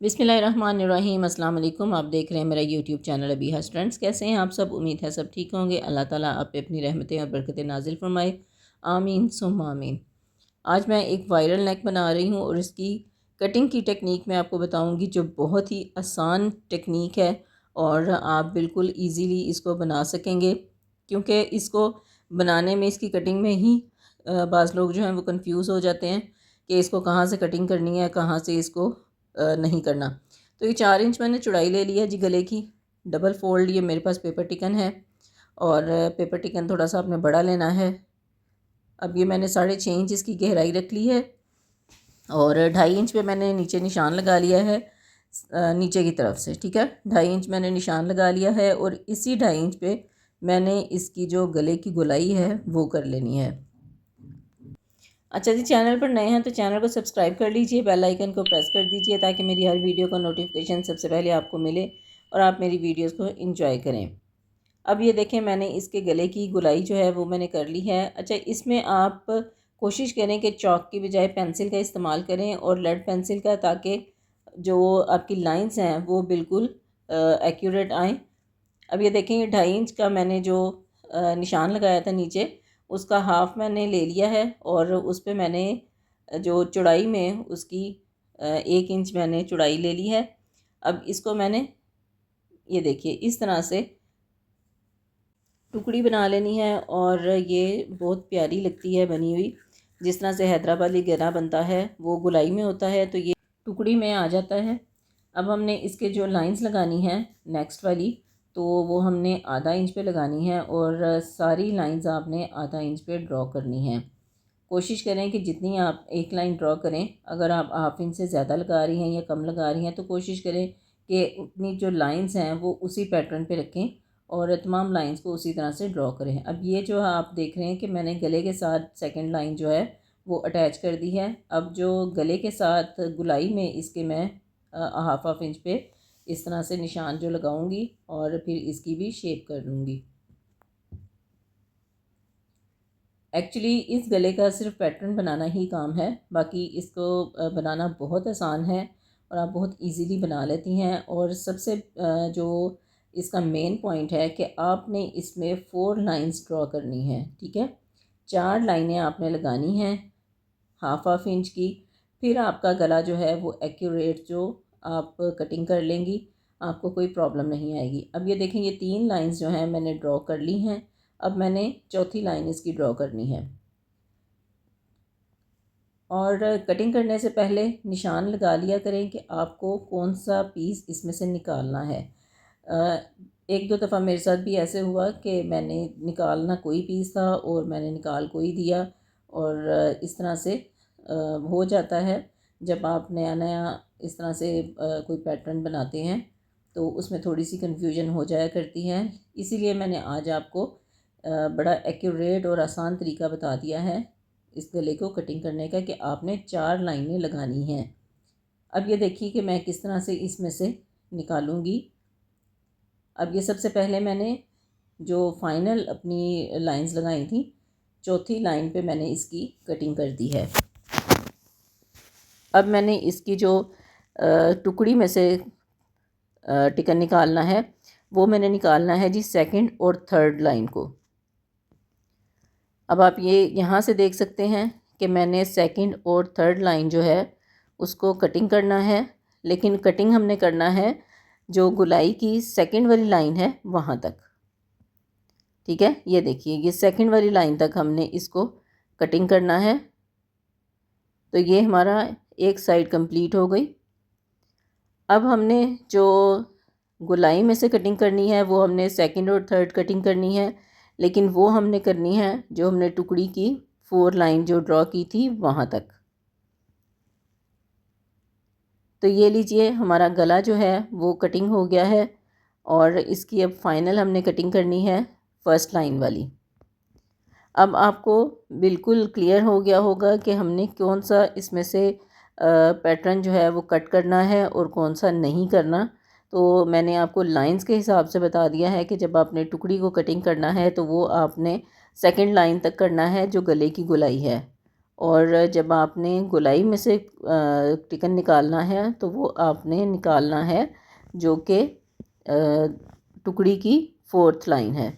बिस्मिल्लाहिर्रहमानिर्रहीम। अस्सलाम वालेकुम। आप देख रहे हैं मेरा यूट्यूब चैनल अबीहा स्टूडेंट्स। कैसे हैं आप सब? उम्मीद है सब ठीक होंगे। अल्लाह ताला आप पे अपनी रहमतें और बरकतें नाजिल फरमाए, आमीन सुम्मा आमीन। आज मैं एक वायरल नेक बना रही हूँ और इसकी कटिंग की टेक्निक मैं आपको बताऊँगी, जो बहुत ही आसान टेक्निक है और आप बिल्कुल ईज़िली इसको बना सकेंगे, क्योंकि इसको बनाने में, इसकी कटिंग में ही बाज़ लोग जो हैं वो कंफ्यूज हो जाते हैं कि इसको कहाँ से कटिंग करनी है, कहाँ से इसको नहीं करना। तो ये 4 इंच मैंने चौड़ाई ले ली है जी गले की। डबल फोल्ड ये मेरे पास पेपर टिकन है और पेपर टिकन थोड़ा सा आपने बड़ा लेना है। अब ये मैंने 6.5 इंच इसकी गहराई रख ली है और 2.5 इंच पे मैंने नीचे निशान लगा लिया है, नीचे की तरफ से। ठीक है, 2.5 इंच मैंने निशान लगा लिया है और इसी 2.5 इंच पे मैंने इसकी जो गले की गोलाई है वो कर लेनी है। अच्छा जी, चैनल पर नए हैं तो चैनल को सब्सक्राइब कर लीजिए, बेल आइकन को प्रेस कर दीजिए ताकि मेरी हर वीडियो का नोटिफिकेशन सबसे पहले आपको मिले और आप मेरी वीडियोस को एंजॉय करें। अब ये देखें, मैंने इसके गले की गुलाई जो है वो मैंने कर ली है। अच्छा, इसमें आप कोशिश करें कि चॉक की बजाय पेंसिल का इस्तेमाल करें और लेड पेंसिल का, ताकि जो आपकी लाइंस हैं वो बिल्कुल एक्यूरेट आएँ। अब ये देखें, ये 2.5 इंच का मैंने जो निशान लगाया था नीचे, उसका हाफ मैंने ले लिया है और उस पे मैंने जो चौड़ाई में उसकी 1 इंच मैंने चौड़ाई ले ली है। अब इसको मैंने, ये देखिए, इस तरह से टुकड़ी बना लेनी है और ये बहुत प्यारी लगती है बनी हुई। जिस तरह से हैदराबादी गला बनता है वो गुलाई में होता है, तो ये टुकड़ी में आ जाता है। अब हमने इसके जो लाइंस लगानी है नेक्स्ट वाली, तो वो हमने ½ इंच पे लगानी है और सारी लाइंस आपने ½ इंच पे ड्रॉ करनी है। कोशिश करें कि जितनी आप एक लाइन ड्रॉ करें, अगर आप ½ इंच से ज़्यादा लगा रही हैं या कम लगा रही हैं तो कोशिश करें कि अपनी जो लाइंस हैं वो उसी पैटर्न पे रखें और तमाम लाइंस को उसी तरह से ड्रॉ करें। अब ये जो आप देख रहे हैं कि मैंने गले के साथ सेकंड लाइन जो है वो अटैच कर दी है। अब जो गले के साथ गुलाई में इसके मैं ½ इंच पे इस तरह से निशान जो लगाऊंगी और फिर इसकी भी शेप कर लूँगी। एक्चुअली इस गले का सिर्फ पैटर्न बनाना ही काम है, बाकी इसको बनाना बहुत आसान है और आप बहुत इजीली बना लेती हैं। और सबसे जो इसका मेन पॉइंट है कि आपने इसमें 4 लाइंस ड्रॉ करनी है। ठीक है, 4 लाइनें आपने लगानी हैं ½ इंच की। फिर आपका गला जो है वो एक्यूरेट जो आप कटिंग कर लेंगी, आपको कोई प्रॉब्लम नहीं आएगी। अब ये देखें, ये 3 लाइंस जो हैं मैंने ड्रॉ कर ली हैं। अब मैंने चौथी लाइन इसकी ड्रॉ करनी है और कटिंग करने से पहले निशान लगा लिया करें कि आपको कौन सा पीस इसमें से निकालना है। एक दो दफ़ा मेरे साथ भी ऐसे हुआ कि मैंने निकालना कोई पीस था और मैंने निकाल कोई दिया और इस तरह से हो जाता है। जब आप नया नया इस तरह से कोई पैटर्न बनाते हैं तो उसमें थोड़ी सी कन्फ्यूजन हो जाया करती है। इसीलिए मैंने आज आपको बड़ा एक्यूरेट और आसान तरीका बता दिया है इस गले को कटिंग करने का, कि आपने 4 लाइनें लगानी हैं। अब ये देखिए कि मैं किस तरह से इसमें से निकालूंगी। अब ये सबसे पहले मैंने जो फाइनल अपनी लाइंस लगाई थी, चौथी लाइन पे मैंने इसकी कटिंग कर दी है। अब मैंने इसकी जो टुकड़ी में से टिकन निकालना है वो मैंने निकालना है जी सेकंड और थर्ड लाइन को। अब आप ये यहाँ से देख सकते हैं कि मैंने सेकंड और थर्ड लाइन जो है उसको कटिंग करना है, लेकिन कटिंग हमने करना है जो गुलाई की सेकंड वाली लाइन है वहाँ तक। ठीक है, ये देखिए, ये सेकंड वाली लाइन तक हमने इसको कटिंग करना है। तो ये हमारा एक साइड कंप्लीट हो गई। अब हमने जो गुलाई में से कटिंग करनी है वो हमने सेकंड और थर्ड कटिंग करनी है, लेकिन वो हमने करनी है जो हमने टुकड़ी की 4 लाइन जो ड्रॉ की थी वहाँ तक। तो ये लीजिए, हमारा गला जो है वो कटिंग हो गया है और इसकी अब फाइनल हमने कटिंग करनी है फर्स्ट लाइन वाली। अब आपको बिल्कुल क्लियर हो गया होगा कि हमने कौन सा इसमें से पैटर्न जो है वो कट करना है और कौन सा नहीं करना। तो मैंने आपको लाइंस के हिसाब से बता दिया है कि जब आपने टुकड़ी को कटिंग करना है तो वो आपने सेकंड लाइन तक करना है जो गले की गुलाई है, और जब आपने गोलाई में से टिकन निकालना है तो वो आपने निकालना है जो कि टुकड़ी की 4th लाइन है।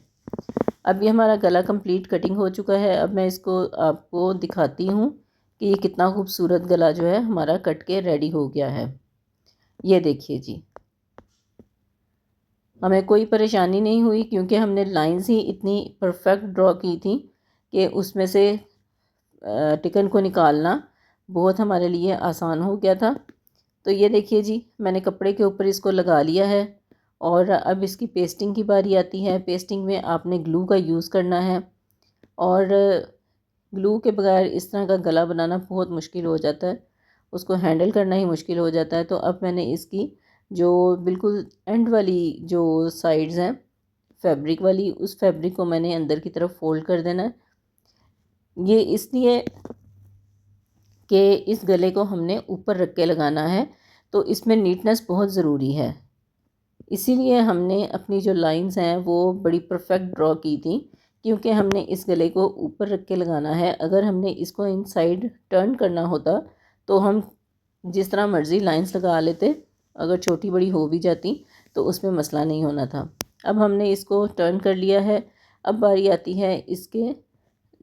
अब ये हमारा गला कंप्लीट कटिंग हो चुका है। अब मैं इसको आपको दिखाती हूँ कि ये कितना खूबसूरत गला जो है हमारा कट के रेडी हो गया है। ये देखिए जी, हमें कोई परेशानी नहीं हुई क्योंकि हमने लाइंस ही इतनी परफेक्ट ड्रॉ की थी कि उसमें से टिकन को निकालना बहुत हमारे लिए आसान हो गया था। तो ये देखिए जी, मैंने कपड़े के ऊपर इसको लगा लिया है और अब इसकी पेस्टिंग की बारी आती है। पेस्टिंग में आपने ग्लू का यूज़ करना है और ग्लू के बगैर इस तरह का गला बनाना बहुत मुश्किल हो जाता है, उसको हैंडल करना ही मुश्किल हो जाता है। तो अब मैंने इसकी जो बिल्कुल एंड वाली जो साइड्स हैं फैब्रिक वाली, उस फैब्रिक को मैंने अंदर की तरफ फोल्ड कर देना है। ये इसलिए कि इस गले को हमने ऊपर रख के लगाना है, तो इसमें नीटनेस बहुत ज़रूरी है। इसीलिए हमने अपनी जो लाइंस हैं वो बड़ी परफेक्ट ड्रॉ की थी, क्योंकि हमने इस गले को ऊपर रख के लगाना है। अगर हमने इसको इनसाइड टर्न करना होता तो हम जिस तरह मर्ज़ी लाइंस लगा लेते, अगर छोटी बड़ी हो भी जाती तो उसमें मसला नहीं होना था। अब हमने इसको टर्न कर लिया है। अब बारी आती है इसके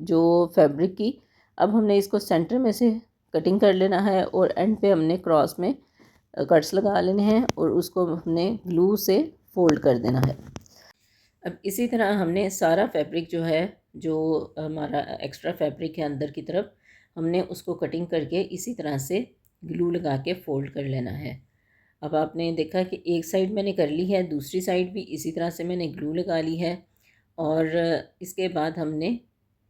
जो फैब्रिक की। अब हमने इसको सेंटर में से कटिंग कर लेना है और एंड पे हमने क्रॉस में कट्स लगा लेने हैं और उसको हमने ग्लू से फोल्ड कर देना है। अब इसी तरह हमने सारा फैब्रिक जो है, जो हमारा एक्स्ट्रा फैब्रिक है अंदर की तरफ, हमने उसको कटिंग करके इसी तरह से ग्लू लगा के फ़ोल्ड कर लेना है। अब आपने देखा कि एक साइड मैंने कर ली है, दूसरी साइड भी इसी तरह से मैंने ग्लू लगा ली है। और इसके बाद हमने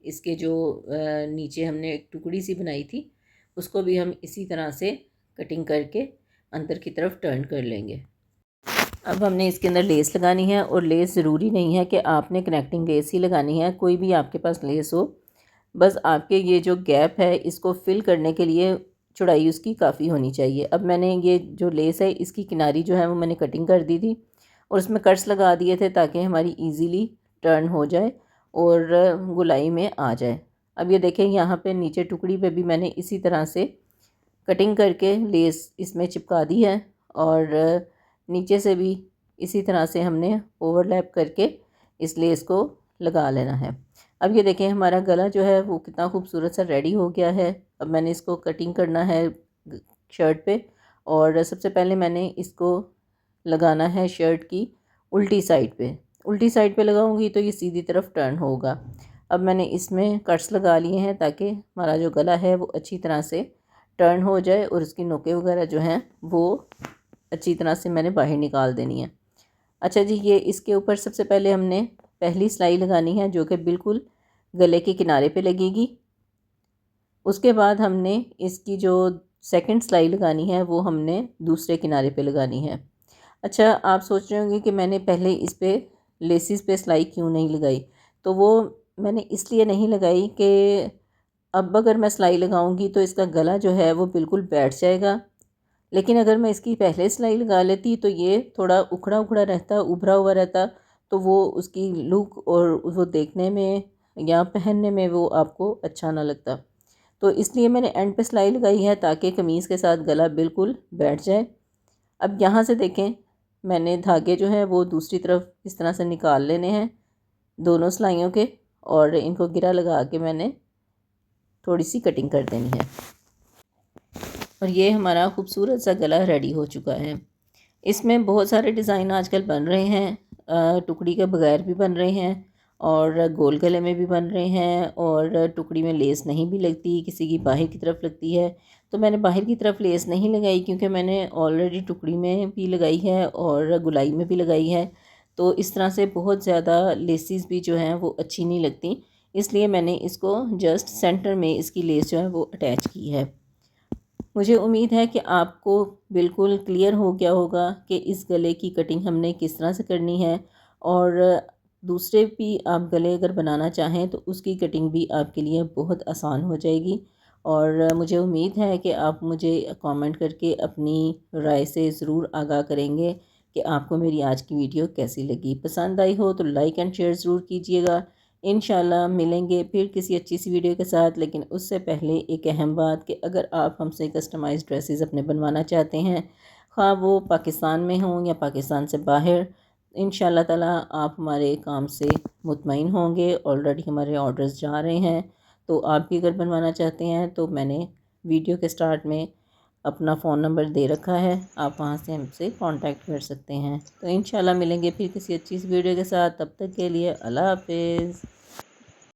इसके जो नीचे हमने एक टुकड़ी सी बनाई थी, उसको भी हम इसी तरह से कटिंग करके अंदर की तरफ टर्न कर लेंगे। अब हमने इसके अंदर लेस लगानी है और लेस ज़रूरी नहीं है कि आपने कनेक्टिंग लेस ही लगानी है, कोई भी आपके पास लेस हो। बस आपके ये जो गैप है इसको फिल करने के लिए चौड़ाई उसकी काफ़ी होनी चाहिए। अब मैंने ये जो लेस है इसकी किनारी जो है वो मैंने कटिंग कर दी थी और उसमें कट्स लगा दिए थे ताकि हमारी ईज़िली टर्न हो जाए और गोलाई में आ जाए। अब ये देखें, यहाँ पे नीचे टुकड़ी पे भी मैंने इसी तरह से कटिंग करके लेस इसमें चिपका दी है और नीचे से भी इसी तरह से हमने ओवरलैप करके इस लेस को लगा लेना है। अब ये देखें, हमारा गला जो है वो कितना खूबसूरत सा रेडी हो गया है। अब मैंने इसको कटिंग करना है शर्ट पे और सबसे पहले मैंने इसको लगाना है शर्ट की उल्टी साइड पे। उल्टी साइड पे लगाऊंगी तो ये सीधी तरफ टर्न होगा। अब मैंने इसमें कट्स लगा लिए हैं ताकि हमारा जो गला है वो अच्छी तरह से टर्न हो जाए और उसकी नोकें वगैरह जो हैं वो अच्छी तरह से मैंने बाहर निकाल देनी है। अच्छा जी, ये इसके ऊपर सबसे पहले हमने पहली सिलाई लगानी है जो कि बिल्कुल गले के किनारे पे लगेगी। उसके बाद हमने इसकी जो सेकंड सिलाई लगानी है वो हमने दूसरे किनारे पे लगानी है। अच्छा, आप सोच रहे होंगे कि मैंने पहले इस पे लेसिस पे सिलाई क्यों नहीं लगाई। तो वो मैंने इसलिए नहीं लगाई कि अब अगर मैं सिलाई लगाऊंगी तो इसका गला जो है वो बिल्कुल बैठ जाएगा, लेकिन अगर मैं इसकी पहले सिलाई लगा लेती तो ये थोड़ा उखड़ा उखड़ा रहता, उभरा हुआ रहता, तो वो उसकी लुक और वो देखने में या पहनने में वो आपको अच्छा ना लगता। तो इसलिए मैंने एंड पे सिलाई लगाई है ताकि कमीज़ के साथ गला बिल्कुल बैठ जाए। अब यहाँ से देखें, मैंने धागे जो हैं वो दूसरी तरफ इस तरह से निकाल लेने हैं दोनों सिलाइयों के और इनको गिरा लगा के मैंने थोड़ी सी कटिंग कर देनी है और ये हमारा खूबसूरत सा गला रेडी हो चुका है। इसमें बहुत सारे डिज़ाइन आजकल बन रहे हैं, टुकड़ी के बगैर भी बन रहे हैं और गोल गले में भी बन रहे हैं और टुकड़ी में लेस नहीं भी लगती, किसी की बाहर की तरफ लगती है। तो मैंने बाहर की तरफ लेस नहीं लगाई क्योंकि मैंने ऑलरेडी टुकड़ी में भी लगाई है और गुलाई में भी लगाई है। तो इस तरह से बहुत ज़्यादा लेसिस भी जो हैं वो अच्छी नहीं लगती, इसलिए मैंने इसको जस्ट सेंटर में इसकी लेस जो है वो अटैच की है। मुझे उम्मीद है कि आपको बिल्कुल क्लियर हो गया होगा कि इस गले की कटिंग हमने किस तरह से करनी है और दूसरे भी आप गले अगर बनाना चाहें तो उसकी कटिंग भी आपके लिए बहुत आसान हो जाएगी। और मुझे उम्मीद है कि आप मुझे कमेंट करके अपनी राय से ज़रूर आगाह करेंगे कि आपको मेरी आज की वीडियो कैसी लगी। पसंद आई हो तो लाइक एंड शेयर ज़रूर कीजिएगा। इंशाल्लाह मिलेंगे फिर किसी अच्छी सी वीडियो के साथ। लेकिन उससे पहले एक अहम बात कि अगर आप हमसे कस्टमाइज़ ड्रेसेस अपने बनवाना चाहते हैं, ख़ां वो पाकिस्तान में हों या पाकिस्तान से बाहर, इंशाल्लाह ताला आप हमारे काम से मुतमईन होंगे। ऑलरेडी हमारे ऑर्डर्स जा रहे हैं। तो आप भी अगर बनवाना चाहते हैं तो मैंने वीडियो के स्टार्ट में अपना फ़ोन नंबर दे रखा है, आप वहाँ से हमसे कांटेक्ट कर सकते हैं। तो इंशाल्लाह मिलेंगे फिर किसी अच्छी सी वीडियो के साथ। तब तक के लिए अल्लाह हाफ़िज़।